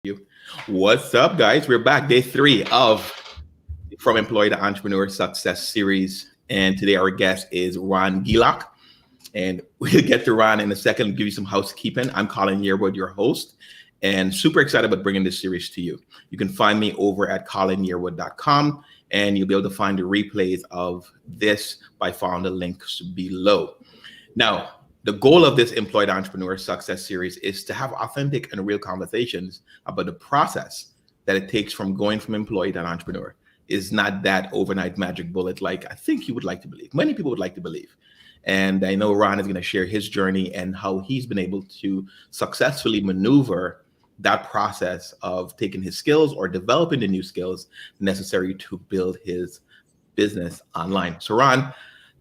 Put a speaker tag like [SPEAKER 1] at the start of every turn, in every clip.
[SPEAKER 1] You. What's up, guys? We're back, day three of From Employee to Entrepreneur Success Series. And today our guest is Ron Gelok. And we'll get to Ron in a second, give you some housekeeping. I'm Colin Yearwood, your host, and super excited about bringing this series to you. You can find me over at colinyearwood.com, and you'll be able to find the replays of this by following the links below. Now, the goal of this Employed Entrepreneur Success Series is to have authentic and real conversations about the process that it takes from going from employee to entrepreneur. Is not that overnight magic bullet like I think you would like to believe. Many people would like to believe. And I know Ron is going to share his journey and how he's been able to successfully maneuver that process of taking his skills or developing the new skills necessary to build his business online. So Ron,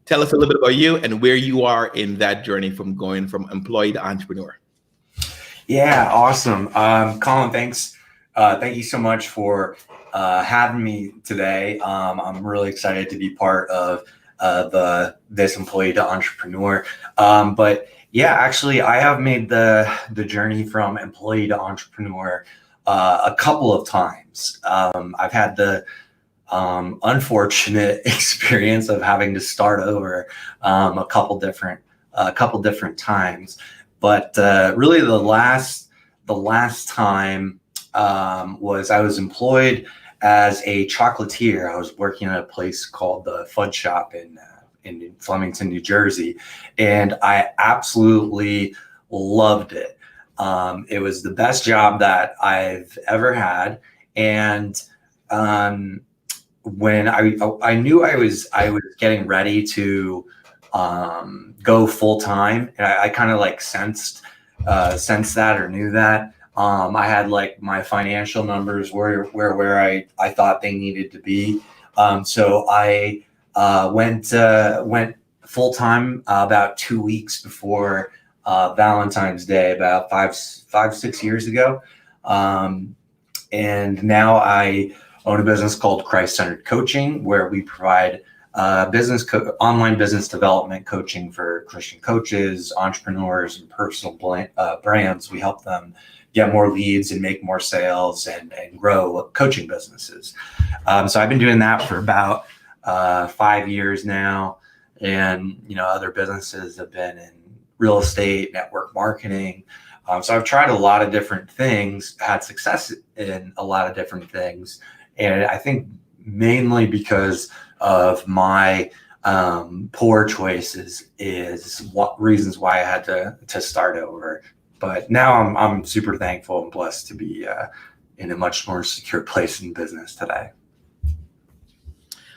[SPEAKER 1] tell us a little bit about you and where you are in that journey from going from employee to entrepreneur.
[SPEAKER 2] Yeah, awesome. Colin, thanks. Thank you so much for having me today. I'm really excited to be part of this employee to entrepreneur. But yeah, actually, I have made the journey from employee to entrepreneur a couple of times. I've had the unfortunate experience of having to start over a couple different times, but really the last time was I was employed as a chocolatier. I was working at a place called the Fudge Shop in Flemington, New Jersey, and I absolutely loved it. It was the best job that I've ever had, and when I knew I was getting ready to go full time, and I kind of like sensed that or knew that. I had like my financial numbers where I thought they needed to be. So I went full time about 2 weeks before Valentine's Day, about 5-6 years ago. And now I own a business called Christ-Centered Coaching, where we provide online business development coaching for Christian coaches, entrepreneurs, and personal brands. We help them get more leads and make more sales and grow coaching businesses. So I've been doing that for about 5 years now. And, other businesses have been in real estate, network marketing. So I've tried a lot of different things, had success in a lot of different things. And I think mainly because of my poor choices is what reasons why I had to start over. But now I'm super thankful and blessed to be in a much more secure place in business today.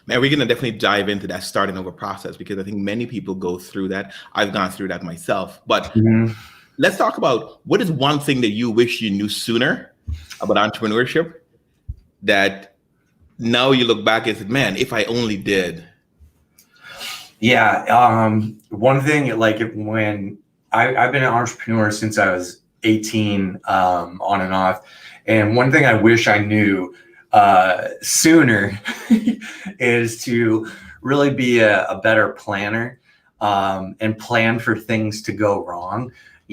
[SPEAKER 1] Man, we're going to definitely dive into that starting over process because I think many people go through that. I've gone through that myself. But let's talk about what is one thing that you wish you knew sooner about entrepreneurship that now you look back and said, man, if I only did.
[SPEAKER 2] Yeah. One thing, like when I've been an entrepreneur since I was 18, on and off. And one thing I wish I knew sooner is to really be a better planner and plan for things to go wrong.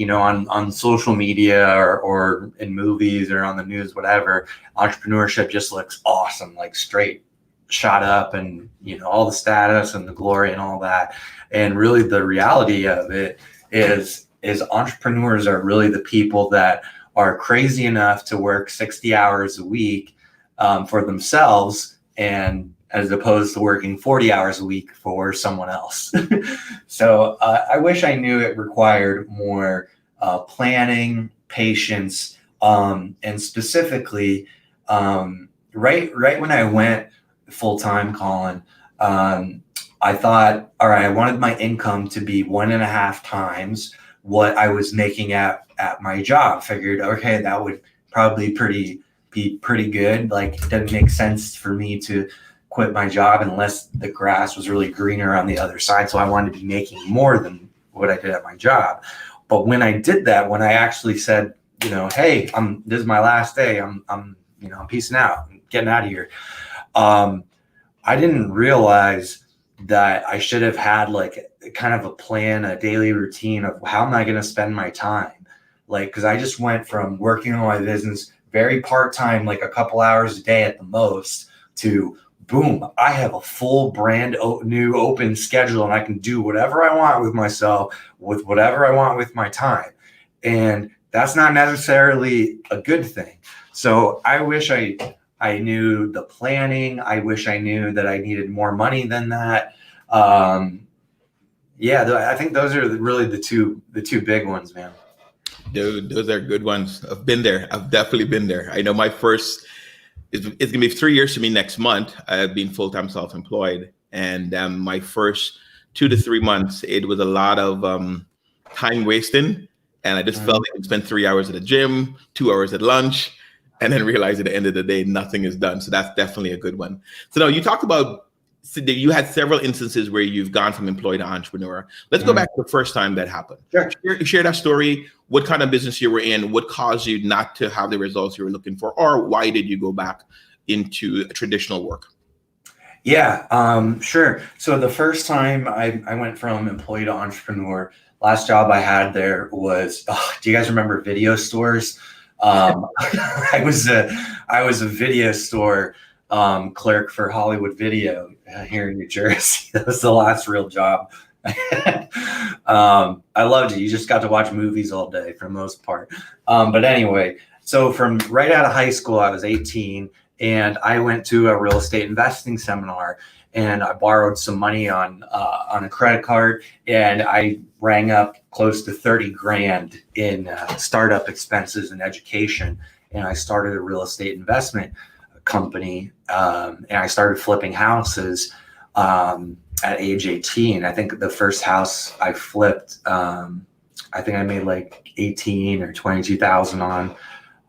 [SPEAKER 2] On social media or in movies or on the news, whatever, entrepreneurship just looks awesome, like straight shot up and, all the status and the glory and all that. And really the reality of it is entrepreneurs are really the people that are crazy enough to work 60 hours a week for themselves, and as opposed to working 40 hours a week for someone else. So I wish I knew it required more planning, patience, and specifically, right when I went full-time, Colin, I thought, all right, I wanted my income to be 1.5 times what I was making at my job. Figured, okay, that would probably be pretty good. Like, it doesn't make sense for me to quit my job unless the grass was really greener on the other side. So I wanted to be making more than what I did at my job. But when I did that, when I actually said, hey, this is my last day, I'm peacing out, I'm getting out of here. I didn't realize that I should have had like kind of a plan, a daily routine of how am I going to spend my time? Like, because I just went from working on my business very part-time, like a couple hours a day at the most, to boom, I have a full brand new open schedule and I can do whatever I want with myself, with whatever I want with my time. And that's not necessarily a good thing. So I wish I knew the planning. I wish I knew that I needed more money than that. I think those are really the two big ones, man.
[SPEAKER 1] Dude, those are good ones. I've been there. I've definitely been there. I know my first, it's going to be 3 years to me next month. I've been full-time self-employed. And my first 2 to 3 months, it was a lot of time wasting. And I just felt like I spent 3 hours at the gym, 2 hours at lunch, and then realized at the end of the day, nothing is done. So that's definitely a good one. So now you talked about, so you had several instances where you've gone from employee to entrepreneur. Let's go back to the first time that happened.
[SPEAKER 2] Sure.
[SPEAKER 1] Share that story. What kind of business you were in? What caused you not to have the results you were looking for? Or why did you go back into traditional work?
[SPEAKER 2] Yeah, sure. So the first time I went from employee to entrepreneur, last job I had there was, do you guys remember video stores? I was a video store clerk for Hollywood Video here in New Jersey. That was the last real job. I loved it. You just got to watch movies all day for the most part. But anyway, so from right out of high school, I was 18 and I went to a real estate investing seminar and I borrowed some money on a credit card and I rang up close to 30 grand in startup expenses and education. And I started a real estate investment company and I started flipping houses at age 18. I think the first house I flipped, I think I made like 18 or 22,000 on.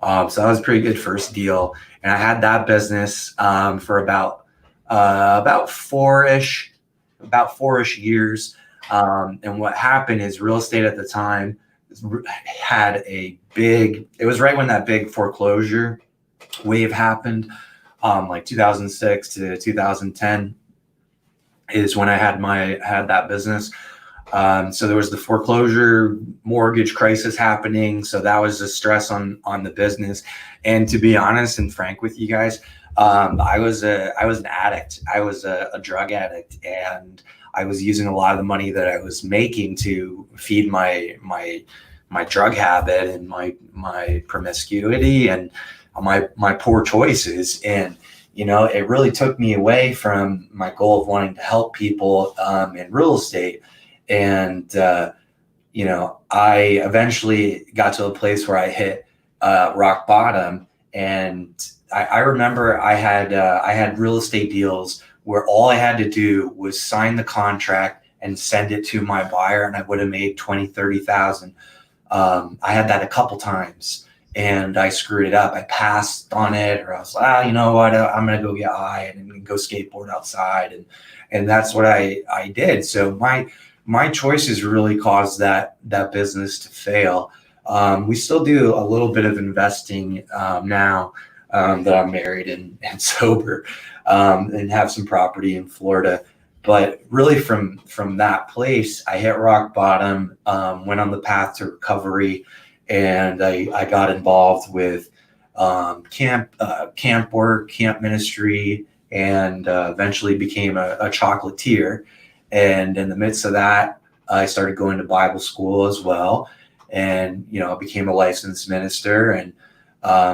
[SPEAKER 2] So that was a pretty good first deal. And I had that business for about four-ish years. And what happened is real estate at the time had it was right when that big foreclosure wave happened, like 2006 to 2010 is when I had that business. So there was the foreclosure mortgage crisis happening. So that was a stress on the business. And to be honest and frank with you guys, I was an addict. I was a drug addict, and I was using a lot of the money that I was making to feed my drug habit and my promiscuity and my poor choices. And it really took me away from my goal of wanting to help people in real estate. And, I eventually got to a place where I hit rock bottom. And I remember I had real estate deals where all I had to do was sign the contract and send it to my buyer, and I would have made 20, 30,000. I had that a couple times. And I screwed it up. I passed on it, or I was like, you know what? I'm going to go get high and go skateboard outside. And that's what I did. So my choices really caused that business to fail. We still do a little bit of investing now that I'm married and sober, and have some property in Florida. But really from that place, I hit rock bottom, went on the path to recovery. And I got involved with camp work, camp ministry, and eventually became a chocolatier. And in the midst of that, I started going to Bible school as well. And, I became a licensed minister, and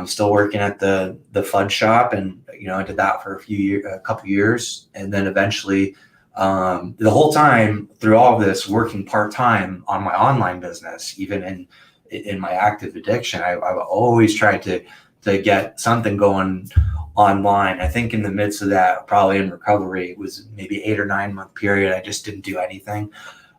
[SPEAKER 2] still working at the fudge shop. And, I did that for a couple years. And then eventually, the whole time through all of this, working part-time on my online business, even in my active addiction, I've always tried to get something going online. I think in the midst of that, probably in recovery, it was maybe 8 or 9 month period, I just didn't do anything.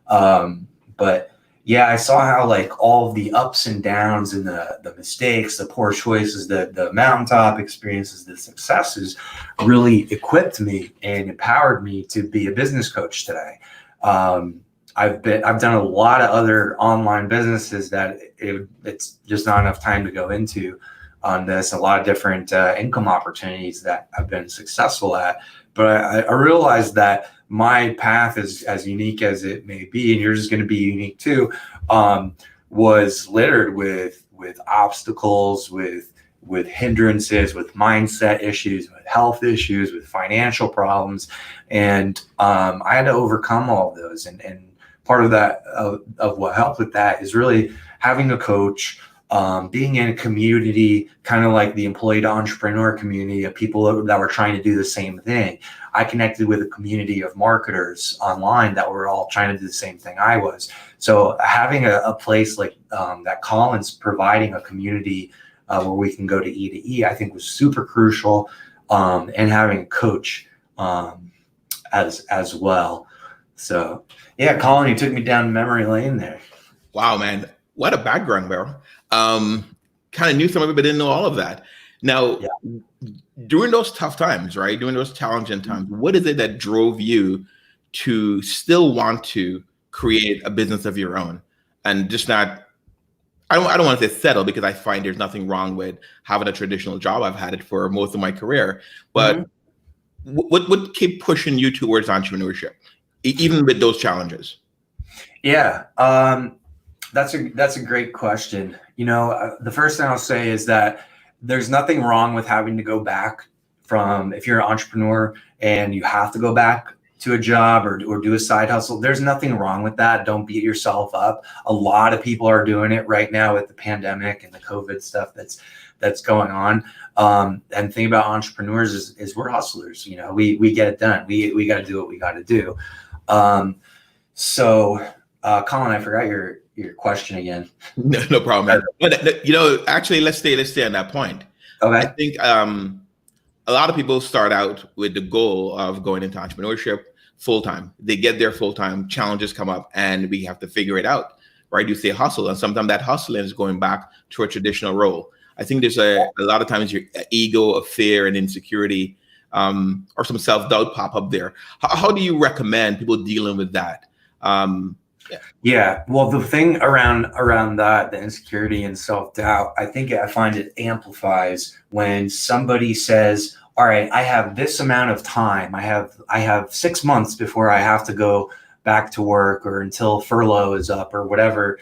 [SPEAKER 2] But yeah, I saw how like all of the ups and downs and the mistakes, the poor choices, the mountaintop experiences, the successes really equipped me and empowered me to be a business coach today. I've done a lot of other online businesses that it's just not enough time to go into on this. A lot of different income opportunities that I've been successful at. But I realized that my path is as unique as it may be, and yours is going to be unique too, was littered with obstacles, with hindrances, with mindset issues, with health issues, with financial problems. And I had to overcome all of those. And part of that, of what helped with that, is really having a coach, being in a community, kind of like the employee to entrepreneur community of people that were trying to do the same thing. I connected with a community of marketers online that were all trying to do the same thing I was. So having a place like that Collins providing a community where we can go to E, I think was super crucial, and having a coach as well. So yeah, Colin, you took me down memory lane there.
[SPEAKER 1] Wow, man, what a background, bro. Kind of knew some of it, but didn't know all of that. Now, during those tough times, right? During those challenging times, what is it that drove you to still want to create a business of your own and just not? I don't want to say settle, because I find there's nothing wrong with having a traditional job. I've had it for most of my career, but what kept pushing you towards entrepreneurship, even with those challenges?
[SPEAKER 2] Yeah, that's a great question. You know, the first thing I'll say is that there's nothing wrong with having to go back from, if you're an entrepreneur and you have to go back to a job or do a side hustle, there's nothing wrong with that. Don't beat yourself up. A lot of people are doing it right now with the pandemic and the COVID stuff that's going on. And the thing about entrepreneurs is we're hustlers. You know, we get it done. We got to do what we got to do. So Colin, I forgot your question again.
[SPEAKER 1] No problem, man. But, you know, actually, let's stay on that point.
[SPEAKER 2] Okay.
[SPEAKER 1] I think a lot of people start out with the goal of going into entrepreneurship full-time. They get there full-time, challenges come up, and we have to figure it out, right? You say hustle, and sometimes that hustling is going back to a traditional role. I think there's a lot of times your ego, of fear, and insecurity, or some self-doubt pop up there. How do you recommend people dealing with that?
[SPEAKER 2] Yeah. Well, the thing around that, the insecurity and self-doubt, I find it amplifies when somebody says, all right, I have this amount of time. I have 6 months before I have to go back to work, or until furlough is up, or whatever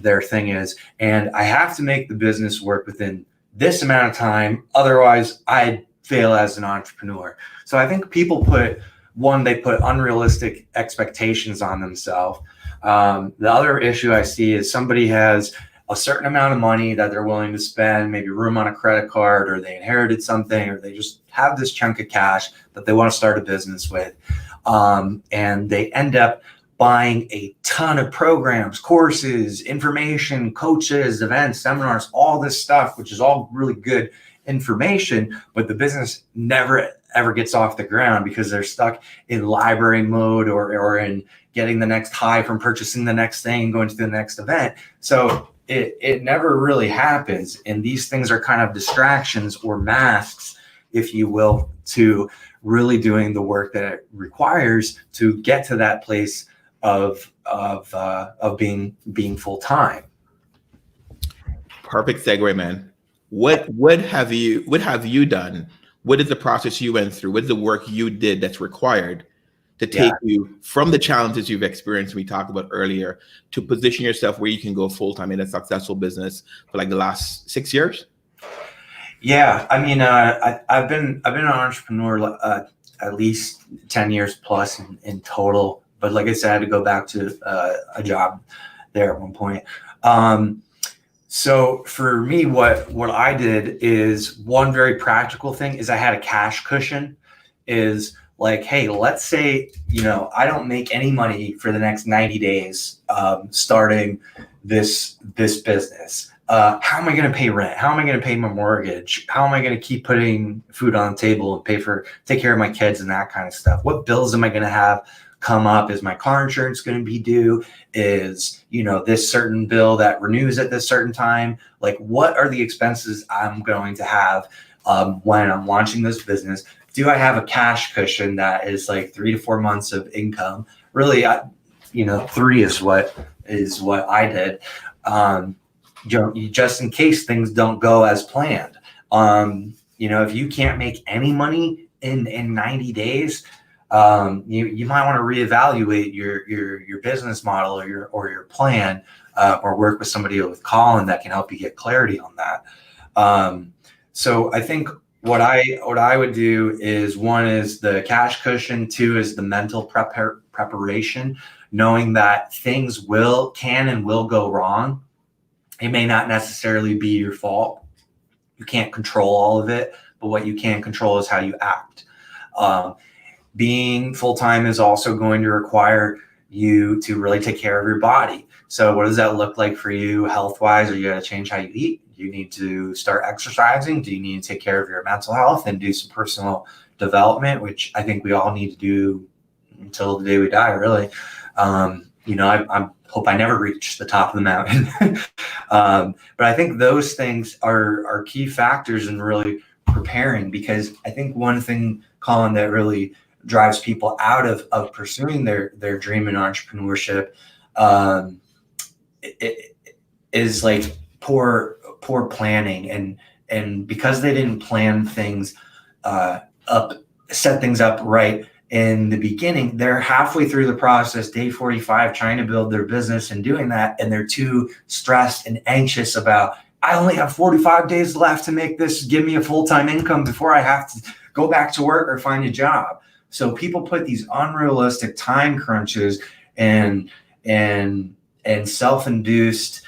[SPEAKER 2] their thing is. And I have to make the business work within this amount of time. Otherwise I fail as an entrepreneur. So I think people put unrealistic expectations on themselves. The other issue I see is somebody has a certain amount of money that they're willing to spend, maybe room on a credit card, or they inherited something, or they just have this chunk of cash that they want to start a business with. And they end up buying a ton of programs, courses, information, coaches, events, seminars, all this stuff, which is all really good information, but the business never ever gets off the ground because they're stuck in library mode, or in getting the next high from purchasing the next thing and going to the next event. So it never really happens. And these things are kind of distractions or masks, if you will, to really doing the work that it requires to get to that place of being full time.
[SPEAKER 1] Perfect segue, man. What have you done? What is the process you went through? What is the work you did that's required to take you from the challenges you've experienced, we talked about earlier, to position yourself where you can go full time in a successful business for like the last 6 years?
[SPEAKER 2] Yeah, I mean, I've been an entrepreneur at least 10 years plus in total. But like I said, I had to go back to a job there at one point. So for me, what I did is, one very practical thing is I had a cash cushion. Is like, hey, let's say, I don't make any money for the next 90 days starting this business. How am I going to pay rent? How am I going to pay my mortgage? How am I going to keep putting food on the table and take care of my kids and that kind of stuff? What bills am I going to have come up? Is my car insurance going to be due? Is, this certain bill that renews at this certain time? Like, what are the expenses I'm going to have when I'm launching this business? Do I have a cash cushion that is like 3 to 4 months of income? Really, 3 is what I did. Just in case things don't go as planned. If you can't make any money in 90 days, you might want to reevaluate your business model or your plan, or work with somebody with Colin that can help you get clarity on that. So I think what I would do is, one is the cash cushion, two is the mental preparation, knowing that things can and will go wrong. It may not necessarily be your fault. You can't control all of it, but what you can control is how you act. Being full-time is also going to require you to really take care of your body. So what does that look like for you health-wise? Are you going to change how you eat? Do you need to start exercising? Do you need to take care of your mental health and do some personal development, which I think we all need to do until the day we die, really. I hope I never reach the top of the mountain. But I think those things are key factors in really preparing, because I think one thing, Colin, that really drives people out of pursuing their dream in entrepreneurship it is like poor planning, and because they didn't plan things set things up right in the beginning, they're halfway through the process, day 45, trying to build their business and doing that, and they're too stressed and anxious about, I only have 45 days left to make this give me a full-time income before I have to go back to work or find a job. So people put these unrealistic time crunches and self-induced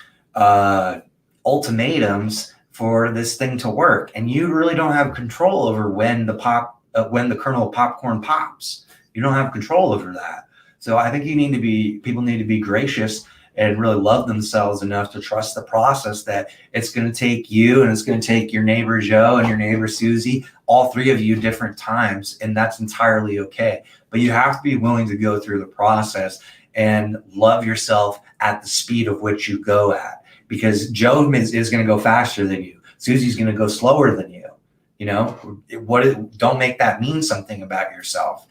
[SPEAKER 2] ultimatums for this thing to work, and you really don't have control over when the kernel of popcorn pops. You don't have control over that. So I think people need to be gracious and really love themselves enough to trust the process, that it's going to take you and it's going to take your neighbor Joe and your neighbor Susie, all three of you, different times, and that's entirely okay. But you have to be willing to go through the process and love yourself at the speed of which you go at, because Joe is going to go faster than you. Susie's going to go slower than you. Don't make that mean something about yourself.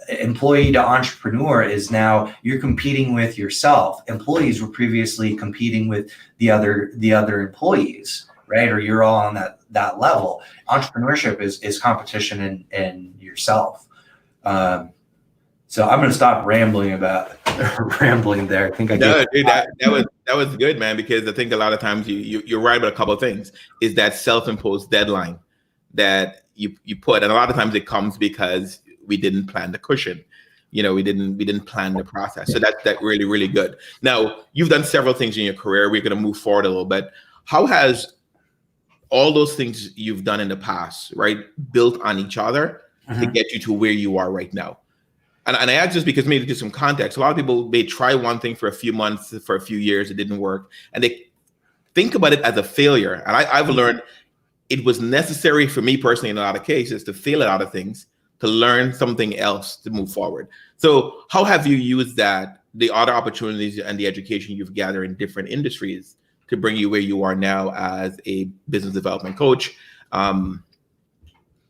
[SPEAKER 2] Employee to entrepreneur is now you're competing with yourself. Employees were previously competing with the other employees, right? Or you're all on that level. Entrepreneurship is competition in yourself. So I'm going to stop rambling there. I think
[SPEAKER 1] that was good, man, because I think a lot of times you're right about a couple of things. Is that self-imposed deadline that you put, and a lot of times it comes because we didn't plan the cushion. We didn't plan the process. So that's really, really good. Now, you've done several things in your career. We're going to move forward a little bit. How has all those things you've done in the past, right, built on each other to get you to where you are right now? And I ask this because maybe to give some context. A lot of people may try one thing for a few months, for a few years, it didn't work, and they think about it as a failure. And I've learned it was necessary for me personally in a lot of cases to fail at other things to learn something else to move forward. So how have you used the other opportunities and the education you've gathered in different industries to bring you where you are now as a business development coach in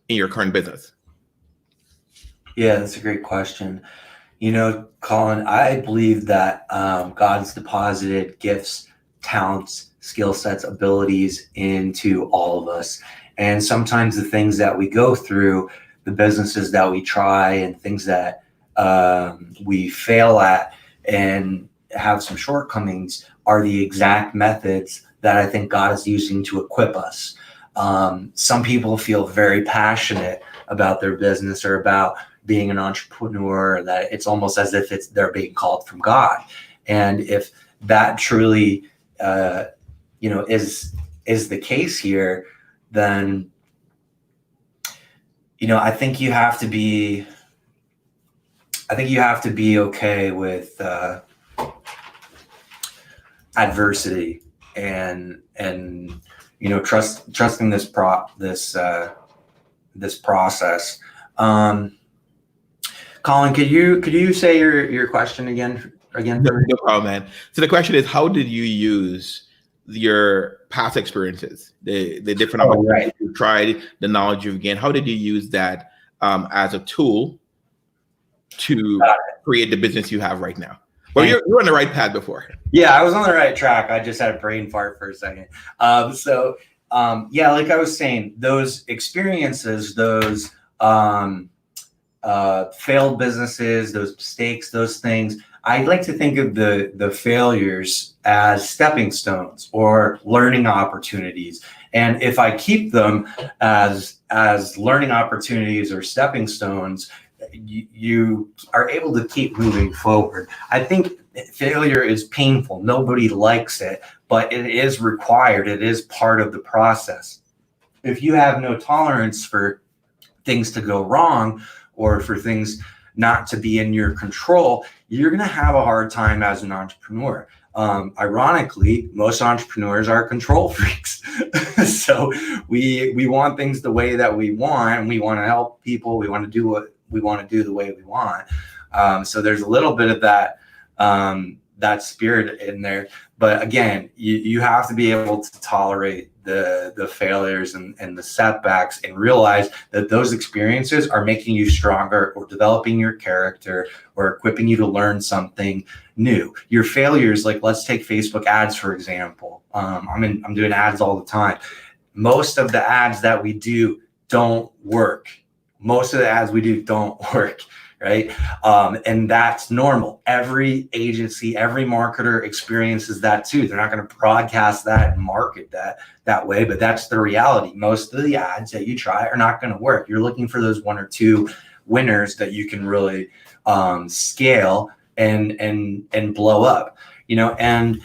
[SPEAKER 1] your current business?
[SPEAKER 2] Yeah, that's a great question. Colin, I believe that God's deposited gifts, talents, skill sets, abilities into all of us. And sometimes the things that we go through, the businesses that we try, and things that we fail at and have some shortcomings are the exact methods that I think God is using to equip us. Some people feel very passionate about their business or about being an entrepreneur, that it's almost as if they're being called from God. And if that truly is the case here, then I think you have to be okay with adversity and trusting this process. Colin, could you say your question again?
[SPEAKER 1] No problem, man. So the question is, how did you use your past experiences, the different opportunities you tried, the knowledge you've gained? How did you use that as a tool to create the business you have right now? Well, you're on the right path before.
[SPEAKER 2] Yeah, I was on the right track. I just had a brain fart for a second. Like I was saying, those experiences, those failed businesses, those mistakes, those things, I like to think of the failures as stepping stones or learning opportunities. And if I keep them as learning opportunities or stepping stones, you are able to keep moving forward. I think failure is painful. Nobody likes it, but it is required. It is part of the process. If you have no tolerance for things to go wrong or for things not to be in your control, you're going to have a hard time as an entrepreneur. Ironically, most entrepreneurs are control freaks. So we want things the way that we want, and we want to help people. We want to do what we want to do the way we want. So there's a little bit of that that spirit in there. But again, you have to be able to tolerate the failures and the setbacks and realize that those experiences are making you stronger or developing your character or equipping you to learn something new. Your failures, like let's take Facebook ads, for example. I'm doing ads all the time. Most of the ads that we do don't work. Most of the ads we do don't work. Right. And that's normal. Every agency, every marketer experiences that too. They're not going to broadcast that and market that way, but that's the reality. Most of the ads that you try are not going to work. You're looking for those one or two winners that you can really scale and blow up, and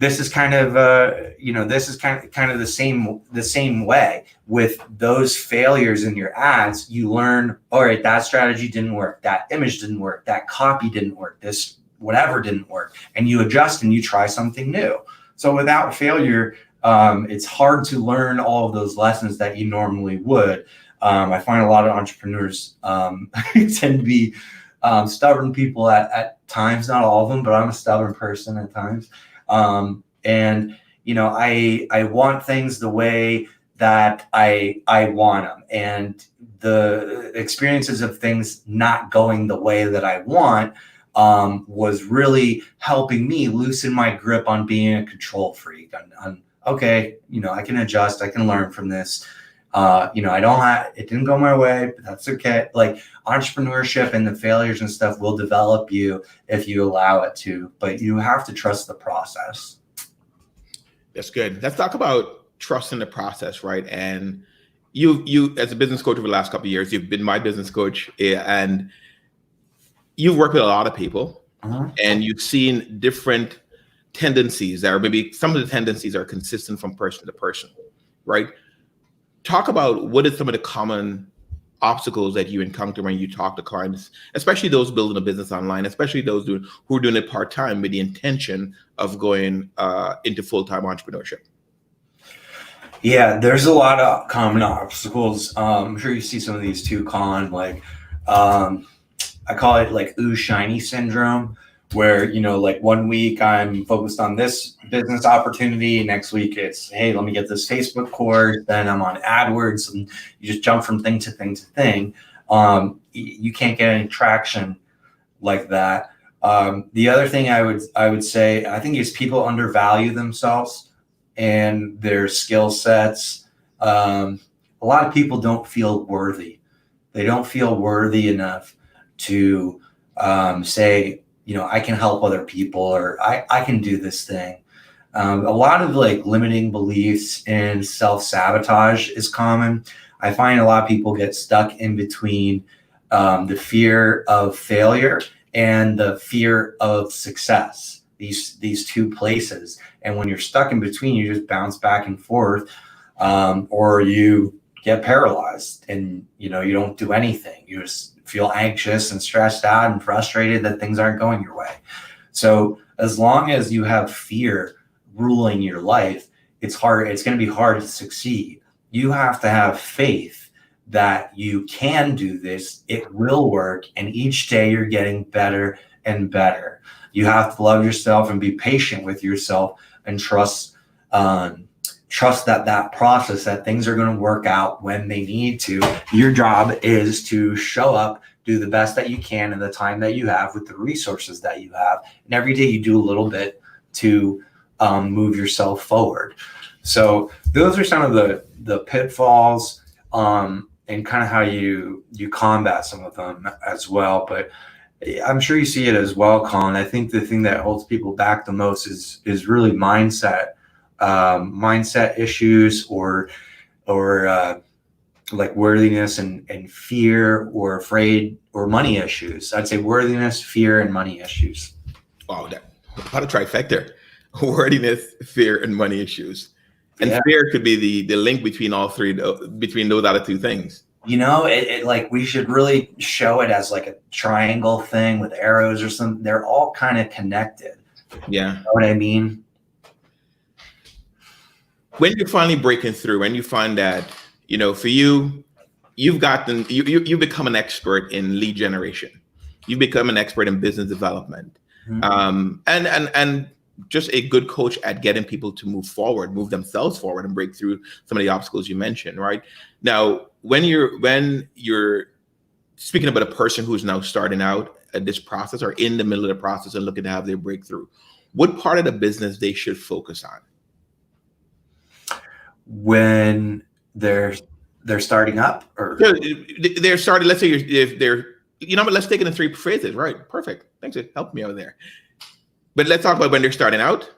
[SPEAKER 2] this is kind of the same way with those failures in your ads. You learn, all right, that strategy didn't work, that image didn't work, that copy didn't work, this whatever didn't work, and you adjust and you try something new. So without failure, it's hard to learn all of those lessons that you normally would. I find a lot of entrepreneurs tend to be stubborn people at times, not all of them, but I'm a stubborn person at times. And I want things the way that I want them, and the experiences of things not going the way that I want was really helping me loosen my grip on being a control freak. On okay, I can adjust, I can learn from this. It didn't go my way, but that's okay. Like entrepreneurship and the failures and stuff will develop you if you allow it to, but you have to trust the process.
[SPEAKER 1] That's good. Let's talk about trust in the process, right? And you as a business coach over the last couple of years, you've been my business coach, and you've worked with a lot of people, and you've seen different tendencies that are maybe some of the tendencies are consistent from person to person, right? Talk about what is some of the common obstacles that you encounter when you talk to clients, especially those building a business online, especially those who are doing it part-time with the intention of going into full-time entrepreneurship.
[SPEAKER 2] Yeah, there's a lot of common obstacles. I'm sure you see some of these too, Colin. Like, I call it like ooh shiny syndrome, where, like 1 week I'm focused on this business opportunity. Next week it's, hey, let me get this Facebook course. Then I'm on AdWords, and you just jump from thing to thing to thing. You can't get any traction like that. The other thing I would say, I think, is people undervalue themselves and their skill sets. A lot of people don't feel worthy. They don't feel worthy enough to say, I can help other people, or I can do this thing. A lot of like limiting beliefs and self-sabotage is common. I find a lot of people get stuck in between the fear of failure and the fear of success, these two places. And when you're stuck in between, you just bounce back and forth, or you get paralyzed and, you don't do anything. You just feel anxious and stressed out and frustrated that things aren't going your way. So as long as you have fear ruling your life, it's hard. It's going to be hard to succeed. You have to have faith that you can do this. It will work. And each day you're getting better and better. You have to love yourself and be patient with yourself and trust that process, that things are going to work out when they need to. Your job is to show up, do the best that you can in the time that you have with the resources that you have. And every day you do a little bit to move yourself forward. So those are some of the pitfalls and kind of how you combat some of them as well. But I'm sure you see it as well, Colin. I think the thing that holds people back the most is really mindset. mindset issues or like worthiness and fear or afraid or money issues. I'd say worthiness, fear, and money issues.
[SPEAKER 1] Wow, what a trifecta. Worthiness, fear, and money issues. And
[SPEAKER 2] Yeah.
[SPEAKER 1] fear could be the link between all three, between those other two things.
[SPEAKER 2] It like we should really show it as like a triangle thing with arrows or something. They're all kind of connected.
[SPEAKER 1] Yeah.
[SPEAKER 2] You know what I mean?
[SPEAKER 1] When you're finally breaking through, when you find that, for you, you've become an expert in lead generation. You've become an expert in business development. Mm-hmm. And just a good coach at getting people to move themselves forward and break through some of the obstacles you mentioned, right? Now, when you're speaking about a person who's now starting out at this process or in the middle of the process and looking to have their breakthrough, what part of the business they should focus on?
[SPEAKER 2] When they're starting up, or
[SPEAKER 1] they're starting, let's say if they're, but let's take it in three phases, right? Perfect. Thanks for helping me out there. But let's talk about when they're starting out.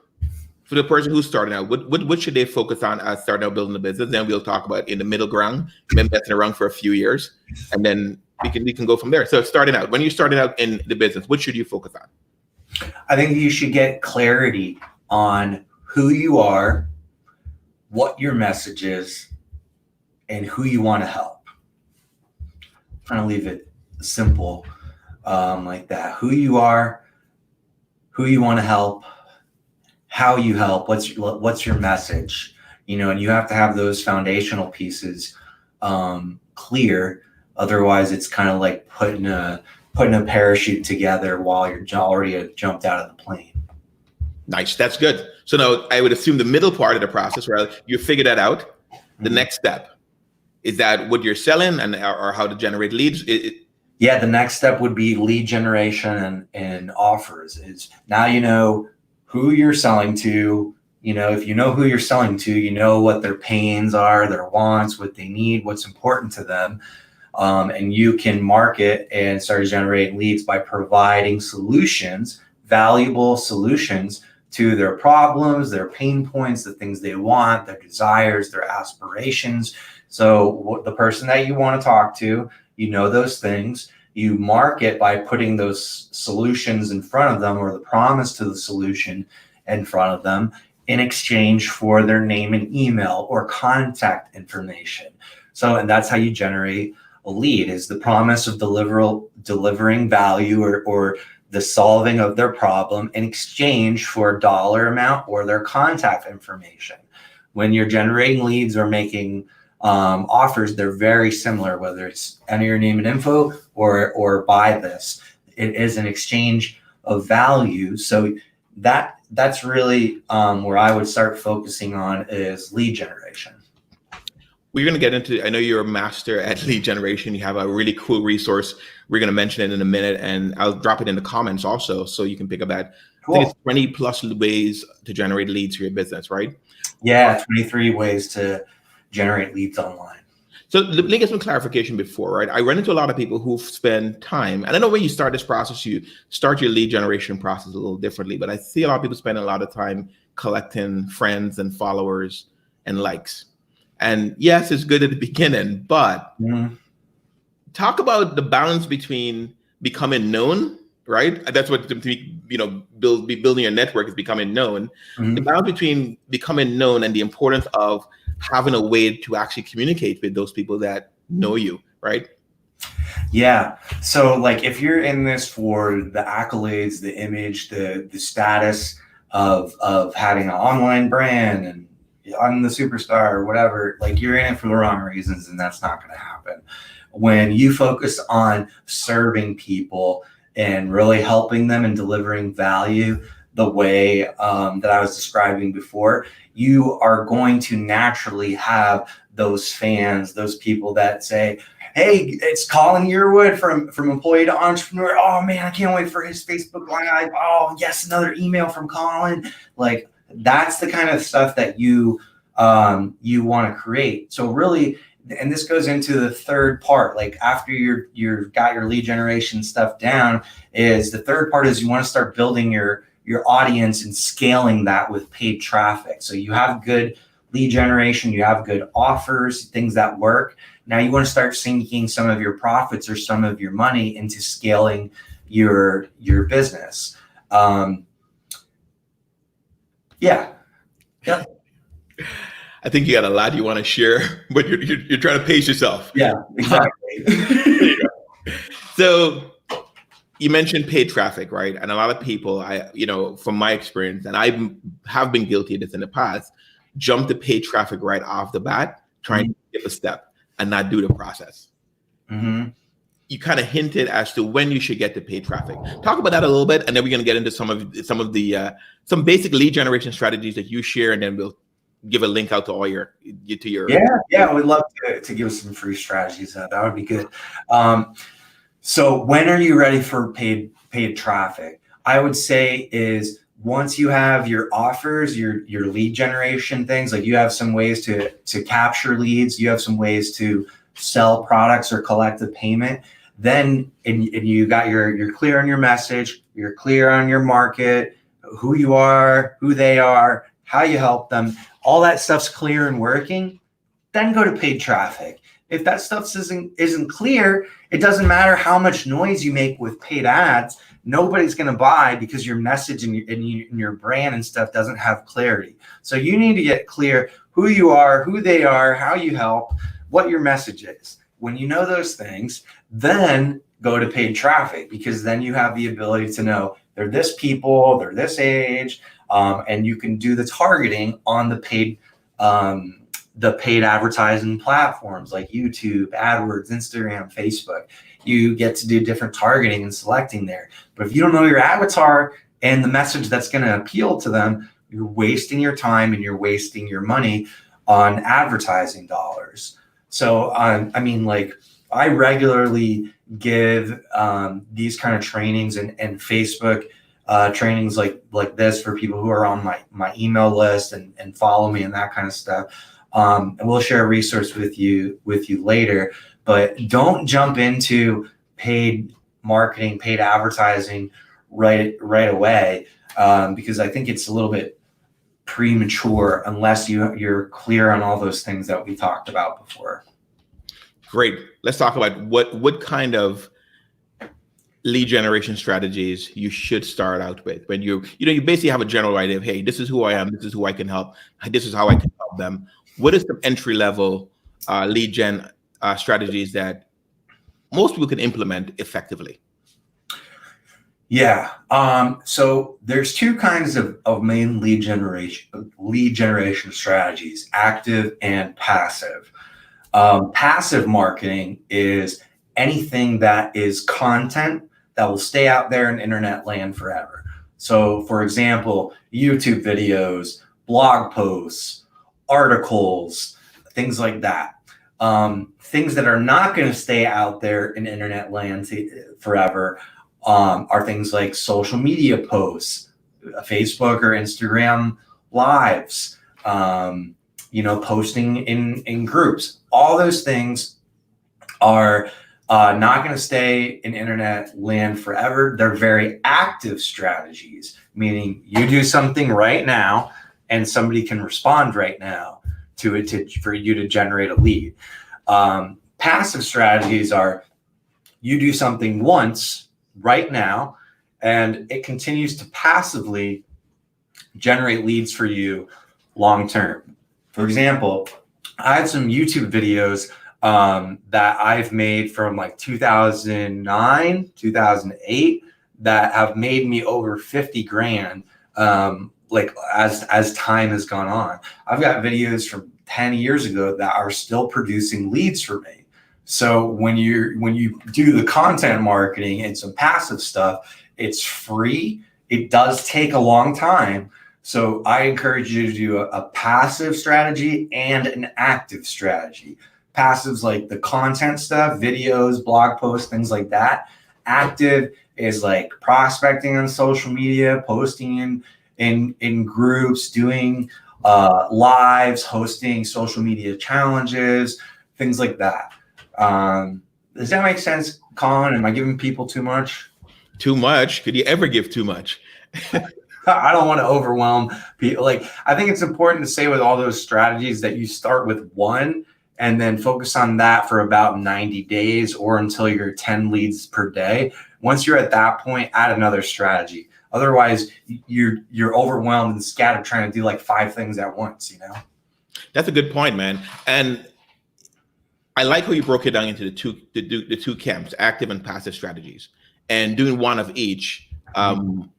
[SPEAKER 1] For the person who's starting out, what should they focus on as starting out building the business? Then we'll talk about in the middle ground, been messing around for a few years, and then we can go from there. So starting out, when you're starting out in the business, what should you focus on?
[SPEAKER 2] I think you should get clarity on who you are, what your message is, and who you want to help. I'm trying to leave it simple like that. Who you are, who you want to help, how you help, what's your message, and you have to have those foundational pieces clear. Otherwise, it's kind of like putting a parachute together while you're already jumped out of the plane.
[SPEAKER 1] Nice. That's good. So now I would assume the middle part of the process, where you figure that out, the next step, is that what you're selling or how to generate leads?
[SPEAKER 2] Yeah, the next step would be lead generation and offers. Is now you know who you're selling to. If you know who you're selling to, you know what their pains are, their wants, what they need, what's important to them. And you can market and start generating leads by providing solutions, valuable solutions to their problems, their pain points, the things they want, their desires, their aspirations. So the person that you want to talk to, those things, you market by putting those solutions in front of them, or the promise to the solution in front of them, in exchange for their name and email or contact information. So, and that's how you generate a lead, is the promise of delivering value or the solving of their problem in exchange for a dollar amount or their contact information. When you're generating leads or making offers, they're very similar, whether it's enter your name and info or buy this. It is an exchange of value. So that's really where I would start focusing on, is lead generation.
[SPEAKER 1] We're going to get into, I know you're a master at lead generation. You have a really cool resource. We're going to mention it in a minute, and I'll drop it in the comments also, so you can pick up that. Cool. I think it's 20 plus ways to generate leads for your business, right?
[SPEAKER 2] Yeah, 23 ways to generate leads online.
[SPEAKER 1] So let me get some clarification before, right? I run into a lot of people who spend time, and I know when you start this process, you start your lead generation process a little differently, but I see a lot of people spend a lot of time collecting friends and followers and likes. And yes, it's good at the beginning, but talk about the balance between becoming known, right? That's what, building your network is becoming known. Mm-hmm. The balance between becoming known and the importance of having a way to actually communicate with those people that know you, right?
[SPEAKER 2] Yeah. So like if you're in this for the accolades, the image, the status of having an online brand and I'm the superstar or whatever, like you're in it for the wrong reasons, and that's not going to happen. When you focus on serving people and really helping them and delivering value the way that I was describing before, you are going to naturally have those fans, those people that say, hey, it's Colin Yearwood from employee to entrepreneur. Oh man, I can't wait for his Facebook Live. Oh yes, another email from Colin. Like that's the kind of stuff that you want to create. So really, and this goes into the third part, like after you've got your lead generation stuff down, is the third part is you want to start building your your audience and scaling that with paid traffic. So you have good lead generation, you have good offers, things that work. Now you want to start sinking some of your profits or some of your money into scaling your business. Yeah.
[SPEAKER 1] I think you got a lot you want to share, but you're trying to pace yourself.
[SPEAKER 2] Yeah, exactly.
[SPEAKER 1] So you mentioned paid traffic, right? And a lot of people, from my experience, and I have been guilty of this in the past, jump to paid traffic right off the bat, trying to skip a step and not do the process.
[SPEAKER 2] Mm-hmm.
[SPEAKER 1] You kind of hinted as to when you should get to paid traffic. Talk about that a little bit, and then we're going to get into some basic lead generation strategies that you share, and then we'll give a link out to all your.
[SPEAKER 2] Yeah. We'd love to give some free strategies. That would be good. So when are you ready for paid traffic? I would say is once you have your offers, your lead generation things, like you have some ways to capture leads, you have some ways to sell products or collect a payment. Then and you got you're clear on your message, you're clear on your market, who you are, who they are, how you help them. All that stuff's clear and working. Then go to paid traffic. If that stuff isn't clear, it doesn't matter how much noise you make with paid ads. Nobody's going to buy because your message and your brand and stuff doesn't have clarity. So you need to get clear who you are, who they are, how you help, what your message is. When you know those things, then go to paid traffic, because then you have the ability to know they're this people, they're this age, and you can do the targeting on the paid advertising platforms like YouTube, AdWords, Instagram, Facebook. You get to do different targeting and selecting there. But if you don't know your avatar and the message that's going to appeal to them, you're wasting your time and you're wasting your money on advertising dollars. So, I regularly give these kind of trainings and Facebook trainings like this for people who are on my email list and follow me and that kind of stuff. And we'll share a resource with you later. But don't jump into paid marketing, paid advertising right away, because I think it's a little bit premature unless you're clear on all those things that we talked about before.
[SPEAKER 1] Great. Let's talk about what kind of lead generation strategies you should start out with when you basically have a general idea of, hey, this is who I am, this is who I can help, this is how I can help them. What is the entry level lead gen strategies that most people can implement effectively?
[SPEAKER 2] Yeah. So there's two kinds of main lead generation strategies: active and passive. Passive marketing is anything that is content that will stay out there in internet land forever. So, for example, YouTube videos, blog posts, articles, things like that. Things that are not going to stay out there in internet land forever are things like social media posts, Facebook or Instagram lives, posting in groups. All those things are not going to stay in internet land forever. They're very active strategies, meaning you do something right now and somebody can respond right now to it for you to generate a lead. Passive strategies are you do something once right now and it continues to passively generate leads for you long term. For example, I have some YouTube videos that I've made from like 2009, 2008 that have made me over 50 grand. As time has gone on, I've got videos from 10 years ago that are still producing leads for me. So when you do the content marketing and some passive stuff, it's free. It does take a long time. So I encourage you to do a passive strategy and an active strategy. Passive's like the content stuff, videos, blog posts, things like that. Active is like prospecting on social media, posting in groups, doing lives, hosting social media challenges, things like that. Does that make sense, Colin? Am I giving people too much?
[SPEAKER 1] Too much? Could you ever give too much?
[SPEAKER 2] I don't want to overwhelm people. Like, I think it's important to say with all those strategies that you start with one and then focus on that for about 90 days or until you're 10 leads per day. Once you're at that point, add another strategy. Otherwise, you're overwhelmed and scattered trying to do like 5 things at once, you know?
[SPEAKER 1] That's a good point, man. And I like how you broke it down into the two camps, active and passive strategies, and doing one of each, and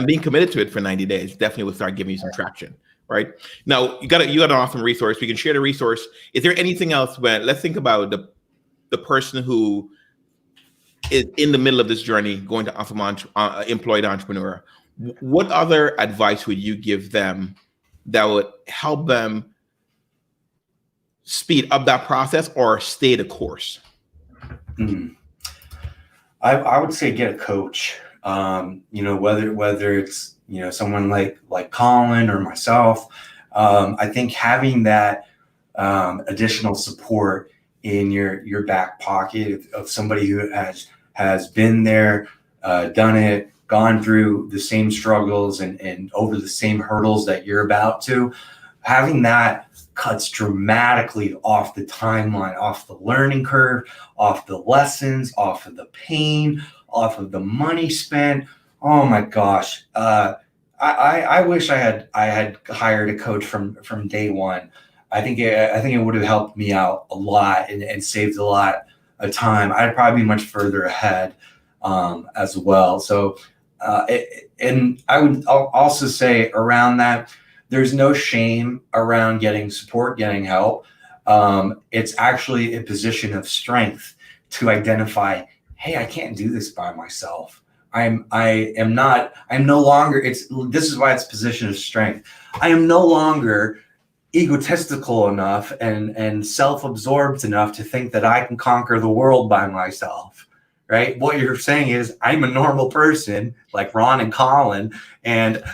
[SPEAKER 1] being committed to it for 90 days definitely will start giving you some traction. Right now, you got an awesome resource. We can share the resource. Is there anything else? When let's think about the person who is in the middle of this journey, going to employed entrepreneur. What other advice would you give them that would help them speed up that process or stay the course?
[SPEAKER 2] I would say get a coach. Whether it's someone like Colin or myself. I think having that additional support in your back pocket of somebody who has been there, done it, gone through the same struggles and over the same hurdles that you're about to, having that cuts dramatically off the timeline, off the learning curve, off the lessons, off of the pain, off of the money spent. Oh my gosh. I wish I had hired a coach from day one. I think it would have helped me out a lot and saved a lot of time. I'd probably be much further ahead as well. So, and I'll also say around that, there's no shame around getting support, getting help. It's actually a position of strength to identify, hey, I can't do this by myself. I'm no longer, this is why it's a position of strength. I am no longer egotistical enough and self-absorbed enough to think that I can conquer the world by myself, right? What you're saying is I'm a normal person like Ron and Colin, and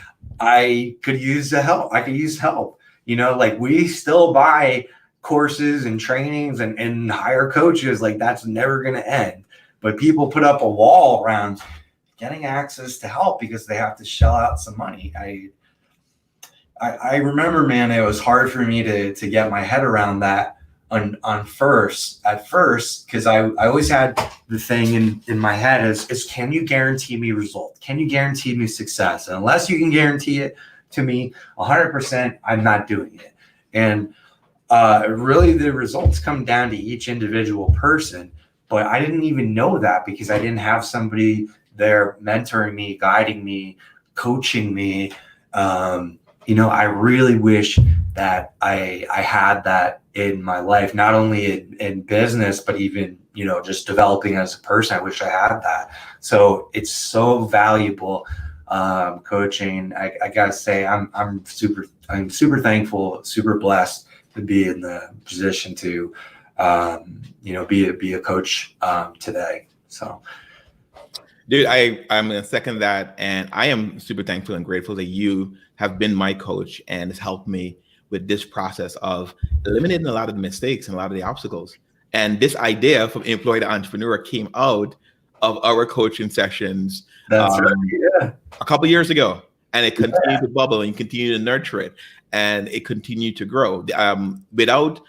[SPEAKER 2] I could use the help. I could use help. Like we still buy courses and trainings and hire coaches. Like that's never going to end. But people put up a wall around getting access to help because they have to shell out some money. I remember, man, it was hard for me to get my head around that at first, because I always had the thing in my head is can you guarantee me results? Can you guarantee me success? And unless you can guarantee it to me 100%, I'm not doing it. And really the results come down to each individual person, but I didn't even know that because I didn't have somebody there mentoring me, guiding me, coaching me. I really wish that I had that in my life, not only in business, but even, just developing as a person. I wish I had that. So it's so valuable, coaching. I gotta say, I'm super thankful, super blessed to be in the position to, be a coach, today. So.
[SPEAKER 1] Dude, I'm going to second that. And I am super thankful and grateful that you have been my coach and has helped me with this process of eliminating a lot of the mistakes and a lot of the obstacles. And this idea from employee to entrepreneur came out of our coaching sessions a couple of years ago. And it continued to bubble and continue to nurture it. And it continued to grow. Without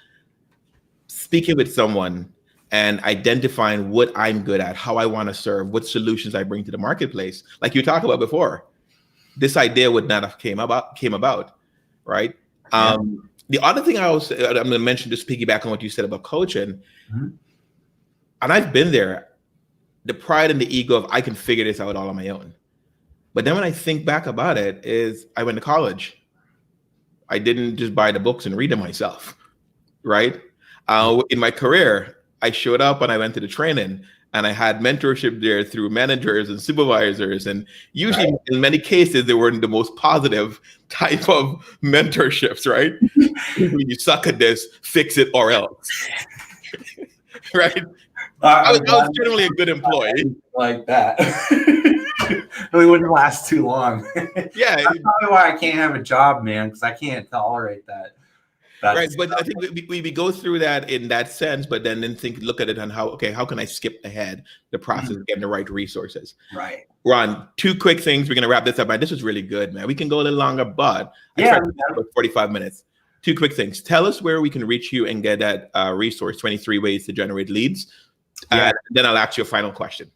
[SPEAKER 1] speaking with someone and identifying what I'm good at, how I want to serve, what solutions I bring to the marketplace, like you talked about before, this idea would not have came about, right? Yeah. The other thing I'm going to mention, just piggyback on what you said about coaching, and I've been there, the pride and the ego of I can figure this out all on my own. But then when I think back about it, is I went to college. I didn't just buy the books and read them myself, right? In my career, I showed up and I went to the training and I had mentorship there through managers and supervisors. And usually in many cases, they weren't the most positive type of mentorships, right? When you suck at this, fix it or else. Right? I was generally a good employee.
[SPEAKER 2] Like that. Really wouldn't last too long.
[SPEAKER 1] Yeah.
[SPEAKER 2] That's probably why I can't have a job, man, because I can't tolerate that.
[SPEAKER 1] Right,
[SPEAKER 2] That's
[SPEAKER 1] but I think we go through that in that sense, but then look at it on how can I skip ahead the process of getting the right resources.
[SPEAKER 2] right.
[SPEAKER 1] Ron, two quick things. We're gonna wrap this up, man. This was really good, man. We can go a little longer, but I
[SPEAKER 2] Yeah.
[SPEAKER 1] tried to about 45 minutes. Two quick things. Tell us where we can reach you and get that resource, 23 ways to generate leads.
[SPEAKER 2] Yeah.
[SPEAKER 1] Then I'll ask you a final question.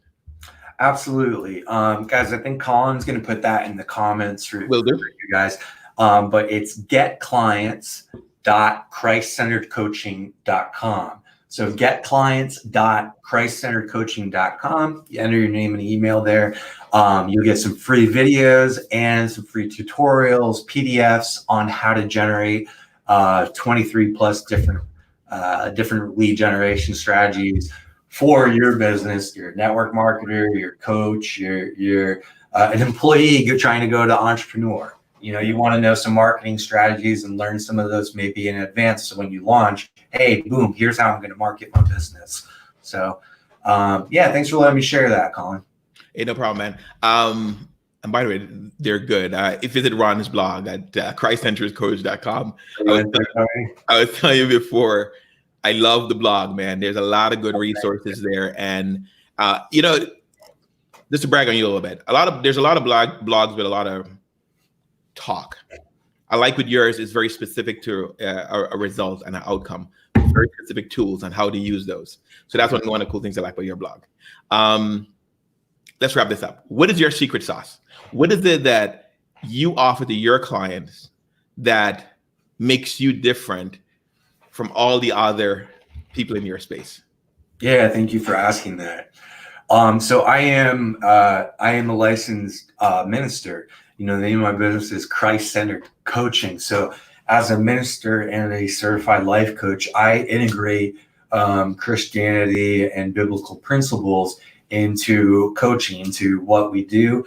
[SPEAKER 2] Absolutely. Guys, I think Colin's going to put that in the comments for
[SPEAKER 1] Will do.
[SPEAKER 2] you guys. But it's getclients.christcenteredcoaching.com. So getclients.christcenteredcoaching.com. You enter your name and email there. You'll get some free videos and some free tutorials, PDFs on how to generate 23 plus different lead generation strategies for your business, your network marketer, your coach, your an employee you're trying to go to entrepreneur. You want to know some marketing strategies and learn some of those maybe in advance. So when you launch, hey, boom, here's how I'm going to market my business. So yeah, thanks for letting me share that, Colin.
[SPEAKER 1] Hey, no problem, man. And by the way, they're good. Visit Ron's blog at christcenteredcoach.com. I was telling you before, I love the blog, man. There's a lot of good resources there. And, just to brag on you a little bit, there's a lot of blogs with a lot of talk. I like with yours, it's very specific to a result and an outcome, very specific tools on how to use those. So that's one of the cool things I like about your blog. Let's wrap this up. What is your secret sauce? What is it that you offer to your clients that makes you different from all the other people in your space?
[SPEAKER 2] Yeah, thank you for asking that. So I am a licensed minister. The name of my business is Christ-Centered Coaching. So as a minister and a certified life coach, I integrate Christianity and biblical principles into coaching, into what we do.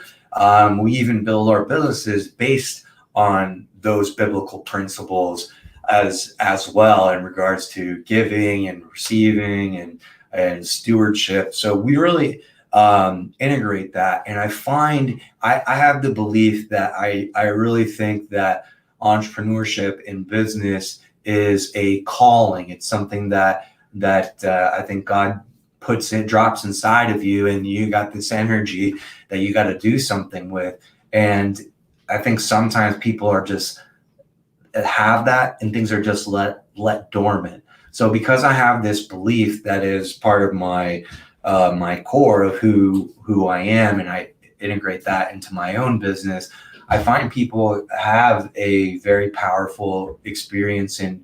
[SPEAKER 2] We even build our businesses based on those biblical principles as well in regards to giving and receiving and stewardship. So we really integrate that. And I find I have the belief that I really think that entrepreneurship in business is a calling. It's something that I think God drops inside of you, and you got this energy that you got to do something with. And I think sometimes people are just have that and things are just let dormant. So because I have this belief that is part of my core of who I am, and I integrate that into my own business, I find people have a very powerful experience in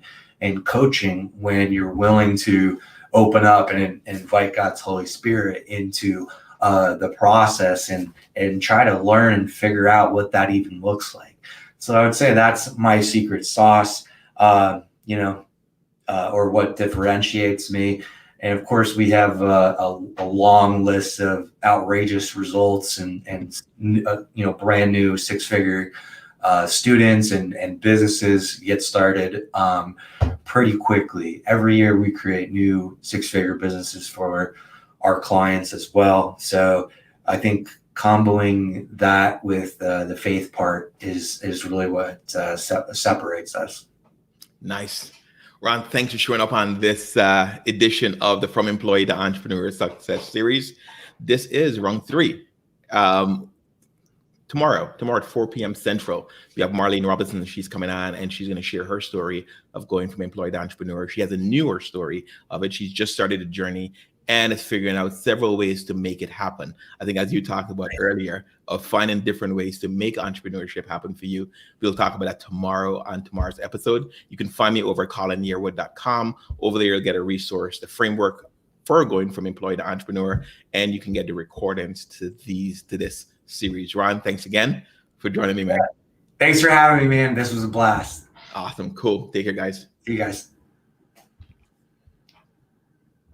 [SPEAKER 2] coaching when you're willing to open up and invite God's Holy Spirit into the process and try to learn and figure out what that even looks like. So I would say that's my secret sauce, or what differentiates me. And of course, we have a long list of outrageous results and brand new six-figure students and businesses get started pretty quickly. Every year we create new six-figure businesses for our clients as well. So I think comboing that with the faith part is really what separates us.
[SPEAKER 1] Nice. Ron, thanks for showing up on this edition of the From Employee to Entrepreneur Success Series. This is Rung 3. Tomorrow at 4 p.m. Central, we have Marlene Robinson. She's coming on and she's going to share her story of going from employee to entrepreneur. She has a newer story of it. She's just started a journey and is figuring out several ways to make it happen. I think as you talked about earlier, of finding different ways to make entrepreneurship happen for you. We'll talk about that tomorrow on tomorrow's episode. You can find me over at colinyearwood.com. Over there, you'll get a resource, the framework for going from employee to entrepreneur, and you can get the recordings to this series. Ron, thanks again for joining me, man.
[SPEAKER 2] Thanks for having me, man. This was a blast.
[SPEAKER 1] Awesome. Cool. Take care, guys.
[SPEAKER 2] See you guys.